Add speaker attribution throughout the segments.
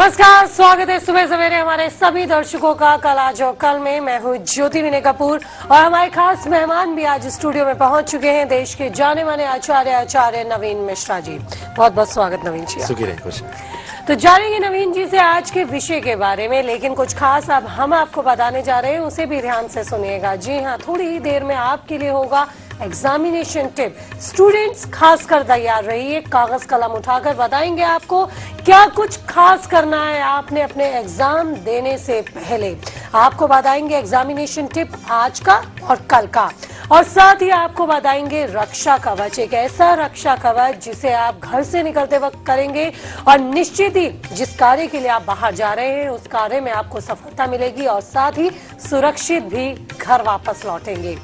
Speaker 1: नमस्कार, स्वागत है सुबह सवेरे हमारे सभी दर्शकों का। कल आज और कल में मैं हूं ज्योति विनय कपूर और हमारे खास मेहमान भी आज स्टूडियो में पहुंच चुके हैं, देश के जाने माने आचार्य नवीन मिश्रा जी। बहुत बहुत स्वागत नवीन जी।
Speaker 2: सुखी रहे, खुश।
Speaker 1: तो जानेंगे नवीन जी से आज के विषय के बारे में, लेकिन कुछ खास अब हम आपको बताने जा रहे हैं, उसे भी ध्यान से सुनिएगा। जी हाँ, थोड़ी ही देर में आपके लिए होगा एग्जामिनेशन टिप। स्टूडेंट्स खासकर तैयार रहिए, कागज कलम उठाकर बताएंगे आपको क्या कुछ खास करना है आपने अपने एग्जाम देने से पहले। आपको बताएंगे एग्जामिनेशन टिप आज का और कल का, और साथ ही आपको बताएंगे रक्षा कवच, एक ऐसा रक्षा कवच जिसे आप घर से निकलते वक्त करेंगे और निश्चित ही जिस कार्य के लिए आप बाहर जा रहे हैं उस कार्य में आपको सफलता मिलेगी और साथ ही सुरक्षित भी घर वापस लौटेंगे।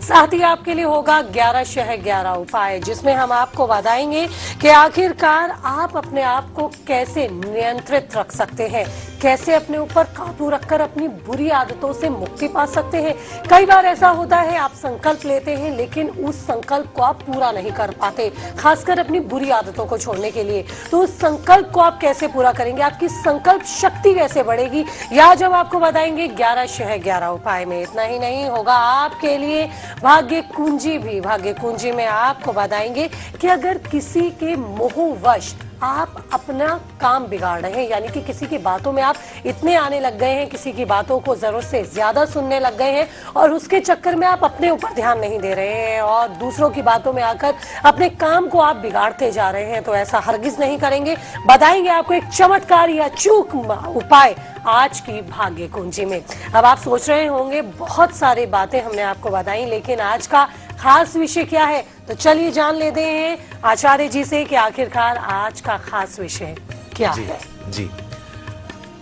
Speaker 1: साथ ही आपके लिए होगा 11 शह 11 उपाय, जिसमें हम आपको बताएंगे कि आखिरकार आप अपने आप को कैसे नियंत्रित रख सकते हैं, कैसे अपने ऊपर काबू रखकर अपनी बुरी आदतों से मुक्ति पा सकते हैं। कई बार ऐसा होता है आप संकल्प लेते हैं लेकिन उस संकल्प को आप पूरा नहीं कर पाते, खासकर अपनी बुरी आदतों को छोड़ने के लिए। तो उस संकल्प को आप कैसे पूरा करेंगे, आपकी संकल्प शक्ति कैसे बढ़ेगी, या जब आपको बताएंगे 11 शह 11 उपाय में। इतना ही नहीं होगा आपके लिए भाग्य कुंजी भी। भाग्य कुंजी में आपको बताएंगे कि अगर किसी के मोहवश आप अपना काम बिगाड़ रहे हैं, यानी कि किसी की बातों में आप इतने आने लग गए हैं, किसी की बातों को जरूरत से ज्यादा सुनने लग गए हैं और उसके चक्कर में आप अपने ऊपर ध्यान नहीं दे रहे हैं और दूसरों की बातों में आकर अपने काम को आप बिगाड़ते जा रहे हैं, तो ऐसा हरगिज नहीं करेंगे। बताएंगे आपको एक चमत्कार या चूक उपाय आज की भाग्य कुंजी में। अब आप सोच रहे होंगे बहुत सारी बातें हमने आपको बताई, लेकिन आज का खास विषय क्या है, तो चलिए जान लेते हैं आचार्य जी से कि आखिरकार आज का खास विषय क्या है।
Speaker 2: जी,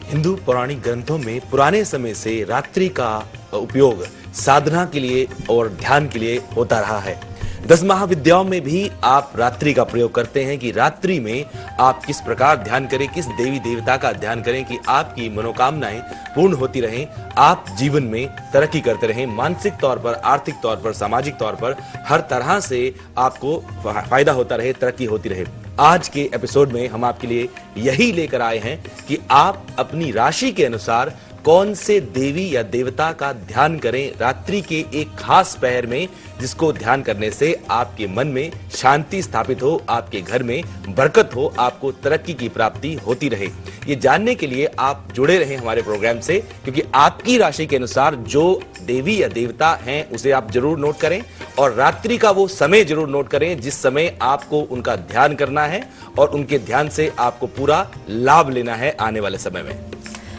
Speaker 2: हिंदू पौराणिक ग्रंथों में पुराने समय से रात्रि का उपयोग साधना के लिए और ध्यान के लिए होता रहा है। 10 महाविद्याओं में भी आप रात्रि का प्रयोग करते हैं कि रात्रि में आप किस प्रकार ध्यान करें, किस देवी देवता का ध्यान करें कि आपकी मनोकामनाएं पूर्ण होती रहें, आप जीवन में तरक्की करते रहें, मानसिक तौर पर, आर्थिक तौर पर, सामाजिक तौर पर हर तरह से आपको फायदा होता रहे, तरक्की होती रहे। आज के एपिसोड में हम आपके लिए यही लेकर आए हैं कि आप अपनी राशि के अनुसार कौन से देवी या देवता का ध्यान करें रात्रि के एक खास पहर में, जिसको ध्यान करने से आपके मन में शांति स्थापित हो, आपके घर में बरकत हो, आपको तरक्की की प्राप्ति होती रहे। ये जानने के लिए आप जुड़े रहें हमारे प्रोग्राम से, क्योंकि आपकी राशि के अनुसार जो देवी या देवता हैं उसे आप जरूर नोट करें और रात्रि का वो समय जरूर नोट करें जिस समय आपको उनका ध्यान करना है और उनके ध्यान से आपको पूरा लाभ लेना है आने वाले समय में।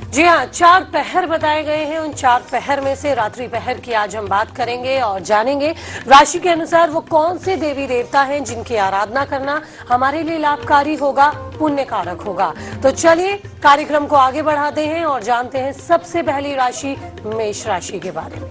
Speaker 1: जी हाँ, 4 पहर बताए गए हैं। उन 4 पहर में से रात्रि पहर की आज हम बात करेंगे और जानेंगे राशि के अनुसार वो कौन से देवी देवता हैं जिनकी आराधना करना हमारे लिए लाभकारी होगा, पुण्य कारक होगा। तो चलिए कार्यक्रम को आगे बढ़ाते हैं और जानते हैं सबसे पहली राशि मेष राशि के बारे में।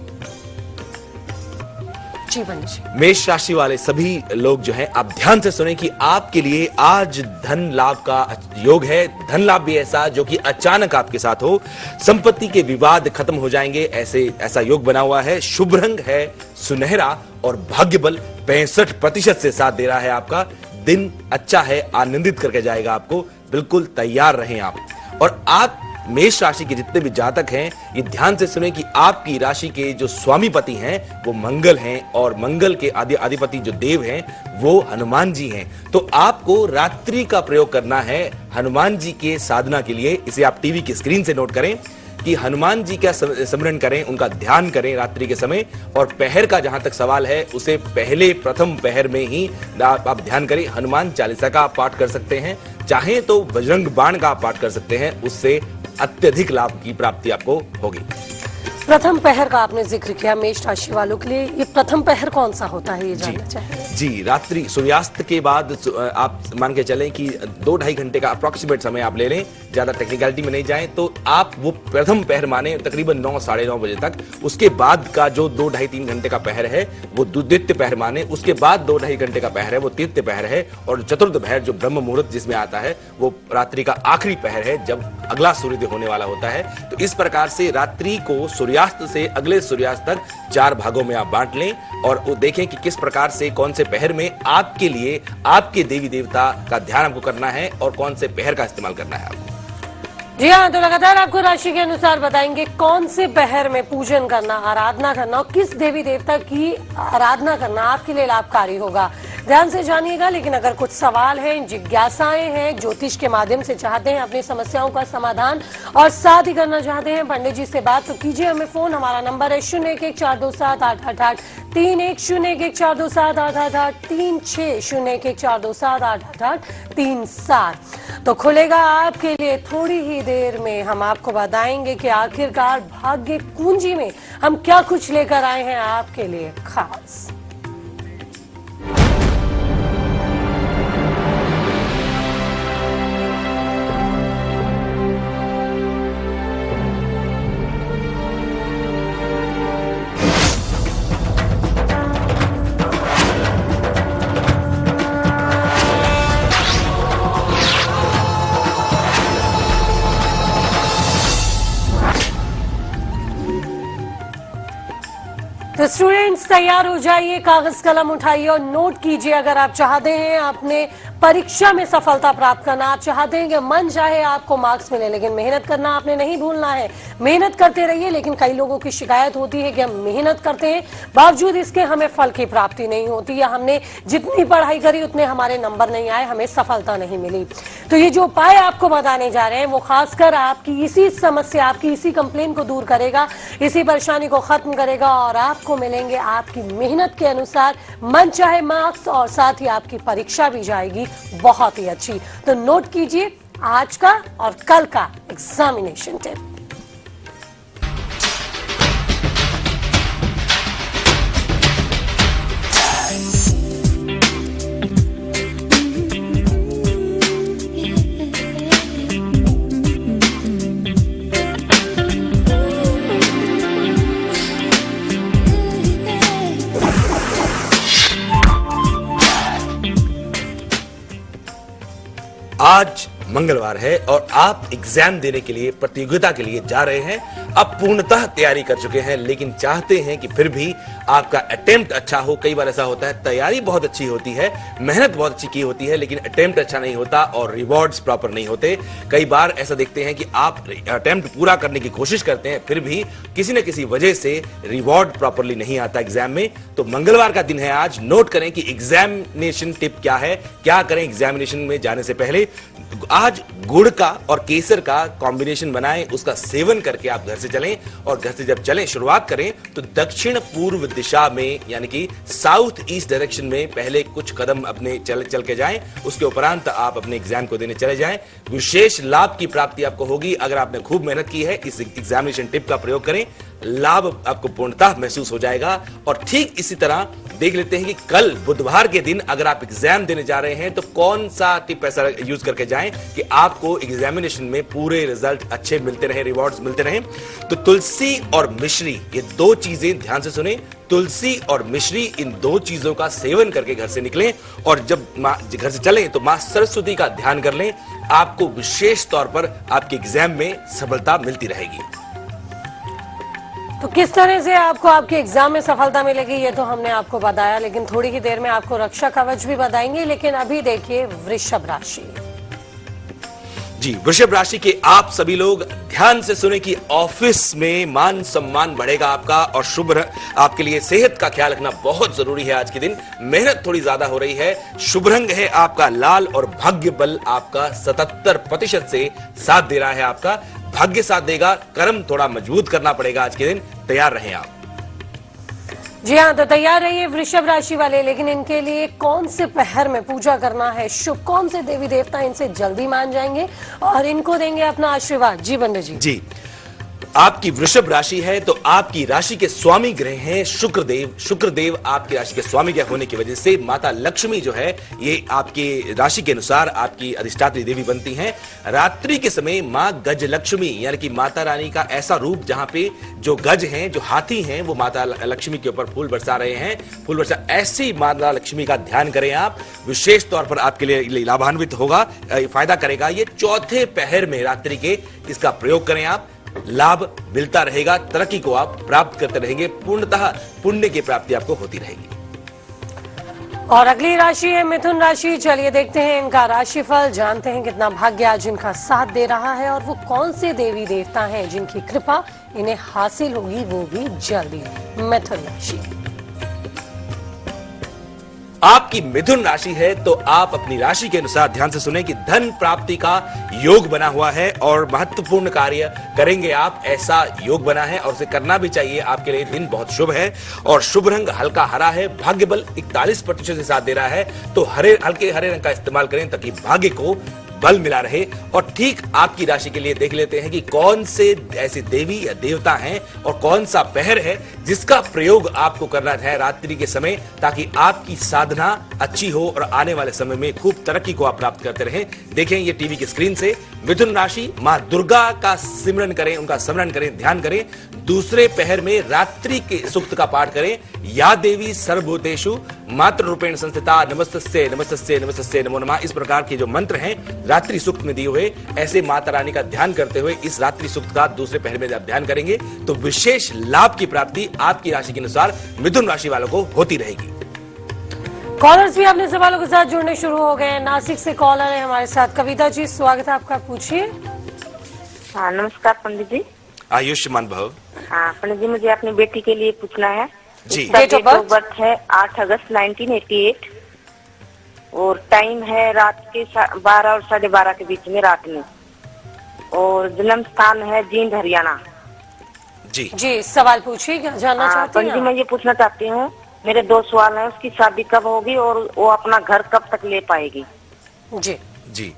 Speaker 2: मेष राशि वाले सभी लोग जो हैं, आप ध्यान से सुने कि आपके लिए आज धन लाभ का योग है। धन लाभ भी ऐसा जो कि अचानक आपके साथ हो, संपत्ति के विवाद खत्म हो जाएंगे, ऐसा योग बना हुआ है। शुभ रंग है सुनहरा और भाग्य बल 65% से साथ दे रहा है। आपका दिन अच्छा है, आनंदित करके जाएगा आपको, बिल्कुल तैयार रहें आप। और आप मेष राशि के जितने भी जातक हैं, ये ध्यान से सुने कि आपकी राशि के जो स्वामीपति हैं वो मंगल हैं और मंगल के अधिपति जो देव हैं वो हनुमान जी हैं। तो आपको रात्रि का प्रयोग करना है हनुमान जी के साधना के लिए। इसे आप टीवी की स्क्रीन से नोट करें कि हनुमान जी का स्मरण करें, उनका ध्यान करें रात्रि के समय। और पहर का जहां तक सवाल है, उसे पहले प्रथम पहर में ही आप ध्यान करें। हनुमान चालीसा का आप पाठ कर सकते हैं, चाहे तो बजरंग बाण का आप पाठ कर सकते हैं, उससे अत्यधिक लाभ की प्राप्ति आपको होगी।
Speaker 1: प्रथम पहर का आपने जिक्र किया मेष राशि वालों के लिए, ये प्रथम पहर कौन सा होता है ये जानना चाहेंगे?
Speaker 2: जी, रात्रि सूर्यास्त के बाद आप मान के चलें कि 2-2.5 घंटे का अप्रोक्सीमेट समय आप ले लें, ज्यादा टेक्निकलिटी में नहीं जाएं, तो आप वो प्रथम पहर माने तकरीबन 9 साढ़े 9 बजे तक। उसके बाद का जो 2-2.5-3 घंटे का पहर है वो द्वितीय पहर माने। उसके बाद 2-2.5 घंटे का पहर है वो तृतीय पहर है। और चतुर्थ पहर जो ब्रह्म मुहूर्त जिसमें आता है वो रात्रि का आखिरी पहर है, जब अगला सूर्योदय होने वाला होता है। तो इस प्रकार से रात्रि को सूर्यास्त से अगले सूर्यास्त तक 4 भागों में आप बांट लें और वो देखें कि किस प्रकार से कौन से पहर में आपके लिए आपके देवी देवता का ध्यान आपको करना है और कौन से पहर का इस्तेमाल करना है आपको।
Speaker 1: जी हाँ, तो लगातार आपको राशि के अनुसार बताएंगे कौन से पहर में पूजन करना, आराधना करना और किस देवी देवता की आराधना करना आपके लिए लाभकारी होगा। ध्यान से जानिएगा। लेकिन अगर कुछ सवाल हैं, जिज्ञासाएं हैं, ज्योतिष के माध्यम से चाहते हैं अपनी समस्याओं का समाधान और साथ ही करना चाहते हैं पंडित जी से बात, तो कीजिए हमें फोन। हमारा नंबर है 0114278833, 0114278836, 0114278837। तो खुलेगा आपके लिए थोड़ी ही देर में। हम आपको बताएंगे कि आखिरकार भाग्य कुंजी में हम क्या कुछ लेकर आए हैं आपके लिए खास। तो स्टूडेंट्स तैयार हो जाइए, कागज कलम उठाइए और नोट कीजिए। अगर आप चाहते हैं अपने परीक्षा में सफलता प्राप्त करना, आप चाहते हैं कि मन चाहे आपको मार्क्स मिले, लेकिन मेहनत करना आपने नहीं भूलना है। मेहनत करते रहिए। लेकिन कई लोगों की शिकायत होती है कि हम मेहनत करते हैं, बावजूद इसके हमें फल की प्राप्ति नहीं होती, या हमने जितनी पढ़ाई करी उतने हमारे नंबर नहीं आए, हमें सफलता नहीं मिली। तो ये जो उपाय आपको बताने जा रहे हैं वो खासकर आपकी इसी समस्या, आपकी इसी कंप्लेन को दूर करेगा, इसी परेशानी को खत्म करेगा और आपको मिलेंगे आपकी मेहनत के अनुसार मन चाहे मार्क्स, और साथ ही आपकी परीक्षा भी जाएगी बहुत ही अच्छी। तो नोट कीजिए आज का और कल का एग्जामिनेशन टिप।
Speaker 2: आज मंगलवार है और आप एग्जाम देने के लिए, प्रतियोगिता के लिए जा रहे हैं। अब पूर्णतः तैयारी कर चुके हैं, लेकिन चाहते हैं कि फिर भी आपका अटेम्प्ट अच्छा हो। कई बार ऐसा होता है, तैयारी बहुत अच्छी होती है, मेहनत बहुत अच्छी की होती है, लेकिन अटेम्प्ट अच्छा नहीं होता और रिवॉर्ड्स प्रॉपर नहीं होते। कई बार ऐसा देखते हैं कि आप अटेम्प्ट पूरा करने की कोशिश करते हैं, फिर भी किसी न किसी वजह से रिवॉर्ड प्रॉपरली नहीं आता एग्जाम में। तो मंगलवार का दिन है आज। नोट करें कि एग्जामिनेशन टिप क्या है, क्या करें एग्जामिनेशन में जाने से पहले। आज गुड़ का और केसर का कॉम्बिनेशन बनाएं, उसका सेवन करके आप घर से चलें, और घर से जब चलें, शुरुआत करें तो दक्षिण पूर्व दिशा में, यानी कि साउथ ईस्ट डायरेक्शन में पहले कुछ कदम अपने चल के जाएं। उसके उपरांत आप अपने एग्जाम को देने चले जाएं। विशेष लाभ की प्राप्ति आपको होगी अगर आपने खूब मेहनत की है। इस एग्जामिनेशन टिप का प्रयोग करें, लाभ आपको पूर्णतः महसूस हो जाएगा। और ठीक इसी तरह देख लेते हैं कि कल बुधवार के दिन अगर आप एग्जाम देने जा रहे हैं तो कौन सा टिप ऐसा यूज करके जाएं कि आपको एग्जामिनेशन में पूरे रिजल्ट अच्छे मिलते रहे, रिवॉर्ड्स मिलते रहे। तो तुलसी और मिश्री, ये दो चीजें ध्यान से सुने। तुलसी और मिश्री, इन दो चीजों का सेवन करके घर से निकलें, और जब घर से चलें तो मां सरस्वती का ध्यान कर लें। आपको विशेष तौर पर आपके एग्जाम में सफलता मिलती रहेगी।
Speaker 1: तो किस तरह से आपको आपके एग्जाम में सफलता मिलेगी ये तो हमने आपको बताया, लेकिन थोड़ी ही देर में आपको रक्षा कवच भी बताएंगे। लेकिन अभी देखिए वृषभ राशि।
Speaker 2: जी, वृषभ राशि के आप सभी लोग ध्यान से सुने कि ऑफिस में मान सम्मान बढ़ेगा आपका, और शुभ आपके लिए सेहत का ख्याल रखना बहुत जरूरी है। आज के दिन मेहनत थोड़ी ज्यादा हो रही है। शुभ रंग है आपका लाल, और भाग्य बल आपका 77% से साथ दे रहा है। आपका भाग्य साथ देगा। कर्म थोड़ा मजबूत करना पड़ेगा आज के दिन, तैयार रहें आप।
Speaker 1: जी हाँ, तो तैयार रहिए वृषभ राशि वाले। लेकिन इनके लिए कौन से पहर में पूजा करना है शुभ, कौन से देवी देवता इनसे जल्दी मान जाएंगे और इनको देंगे अपना आशीर्वाद। जी पंडित जी।
Speaker 2: जी, आपकी वृषभ राशि है तो आपकी राशि के स्वामी ग्रह हैं शुक्रदेव। शुक्रदेव आपकी राशि के स्वामी ग्रह होने की वजह से माता लक्ष्मी जो है ये आपकी राशि के अनुसार आपकी अधिष्ठात्री देवी बनती हैं। रात्रि के समय मां गज लक्ष्मी, यानी कि माता रानी का ऐसा रूप जहां पे जो गज हैं, जो हाथी हैं, वो माता लक्ष्मी के ऊपर फूल बरसा रहे हैं। फूल बरसा, ऐसी माता लक्ष्मी का ध्यान करें आप। विशेष तौर पर आपके लिए लाभान्वित होगा, फायदा करेगा। ये चौथे पहर में रात्रि के इसका प्रयोग करें आप, लाभ मिलता रहेगा, तरक्की को आप प्राप्त करते रहेंगे, पूर्णतः पुण्य की प्राप्ति आपको होती रहेगी।
Speaker 1: और अगली राशि है मिथुन राशि। चलिए देखते हैं इनका राशिफल, जानते हैं कितना भाग्य आज इनका साथ दे रहा है और वो कौन से देवी देवता हैं जिनकी कृपा इन्हें हासिल होगी, वो भी जल्दी। मिथुन राशि,
Speaker 2: आपकी मिथुन राशि है तो आप अपनी राशि के अनुसार ध्यान से सुने कि धन प्राप्ति का योग बना हुआ है और महत्वपूर्ण कार्य करेंगे आप, ऐसा योग बना है और उसे करना भी चाहिए। आपके लिए दिन बहुत शुभ है और शुभ रंग हल्का हरा है। भाग्य बल 41% से साथ दे रहा है, तो हल्के हरे रंग का इस्तेमाल करें ताकि भाग्य को बल मिला रहे। और ठीक आपकी राशि के लिए देख लेते हैं कि कौन से ऐसे देवी या देवता हैं और कौन सा पहर है जिसका प्रयोग आपको करना है रात्रि के समय, ताकि आपकी साधना अच्छी हो और आने वाले समय में खूब तरक्की को आप प्राप्त करते रहें। देखें ये टीवी की स्क्रीन से मिथुन राशि, मां दुर्गा का सिमरन करें, उनका स्मरण करें, ध्यान करें। दूसरे पहर में रात्रि के सूक्त का पाठ करें। या देवी सर्वभूतेषु मातृ रूपेण संस्थिता नमस्तस्ये नमस्तस्ये नमस्तस्ये नमो नमः। इस प्रकार के जो मंत्र हैं रात्रि सूक्त में दिए हुए, ऐसे माता रानी का ध्यान करते हुए इस रात्रि सूक्त का दूसरे पहर में आप ध्यान करेंगे तो विशेष लाभ की प्राप्ति आपकी राशि के अनुसार मिथुन राशि वालों को होती रहेगी।
Speaker 1: कॉलर्स भी अपने सवालों के साथ जुड़ने शुरू हो गए हैं। नासिक से कॉलर है हमारे साथ। कविता जी, स्वागत है आपका, पूछिए।
Speaker 3: हाँ, नमस्कार पंडित जी।
Speaker 2: आयुष्मान भव।
Speaker 3: हाँ पंडित जी, मुझे अपनी बेटी के लिए पूछना है
Speaker 2: जी।
Speaker 3: डेट ऑफ बर्थ है 8 अगस्त 1988 और टाइम है रात के 12 और 12:30 के बीच में रात में, और जन्म स्थान है जींद हरियाणा।
Speaker 2: जी
Speaker 1: जी, सवाल पूछिए, क्या जानना चाहती हैं?
Speaker 3: पंडित जी, मैं ये पूछना चाहती हूँ, मेरे 2 सवाल हैं। उसकी शादी कब होगी और वो अपना घर कब तक ले पाएगी?
Speaker 1: जी
Speaker 2: जी,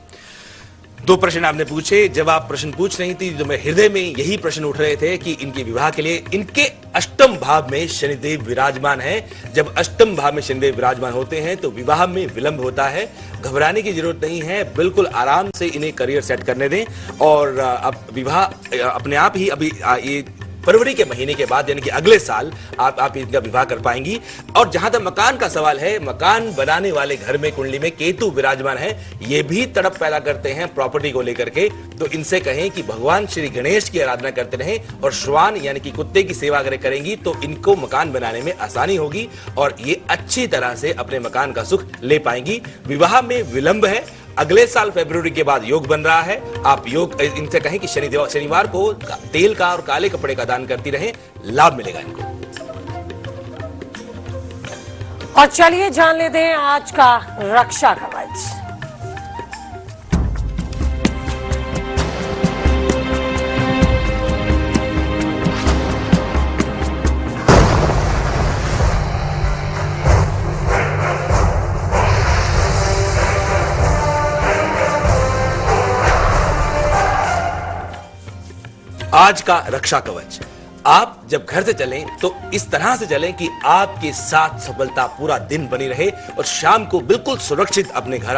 Speaker 2: 2 प्रश्न आपने पूछे। जब आप प्रश्न पूछ रही थी तो मेरे हृदय में यही प्रश्न उठ रहे थे कि इनके विवाह के लिए इनके अष्टम भाव में शनिदेव विराजमान है। जब अष्टम भाव में शनिदेव विराजमान होते हैं तो विवाह में विलंब होता है। घबराने की जरूरत नहीं है, बिल्कुल आराम से इन्हें करियर सेट करने दें और अब विवाह अपने आप ही अभी ये फरवरी के महीने के बाद यानी कि अगले साल आप इनका विवाह कर पाएंगी। और जहां तक मकान का सवाल है, मकान बनाने वाले घर में कुंडली में केतु विराजमान है, ये भी तड़प पैदा करते हैं प्रॉपर्टी को लेकर के। तो इनसे कहें कि भगवान श्री गणेश की आराधना करते रहें और श्वान यानी कि कुत्ते की सेवा अगर करेंगी तो इनको मकान बनाने में आसानी होगी और ये अच्छी तरह से अपने मकान का सुख ले पाएंगी। विवाह में विलंब है, अगले साल फरवरी के बाद योग बन रहा है। आप योग इनसे कहें कि शनिवार को तेल का और काले कपड़े का दान करती रहें, लाभ मिलेगा इनको।
Speaker 1: और चलिए जान लेते हैं आज का रक्षा कवच।
Speaker 2: आज का रक्षा कवच, आप जब घर से चलें तो इस तरह से चलें कि आपके साथ सफलता पूरा दिन बनी रहे और शाम को बिल्कुल सुरक्षित अपने घर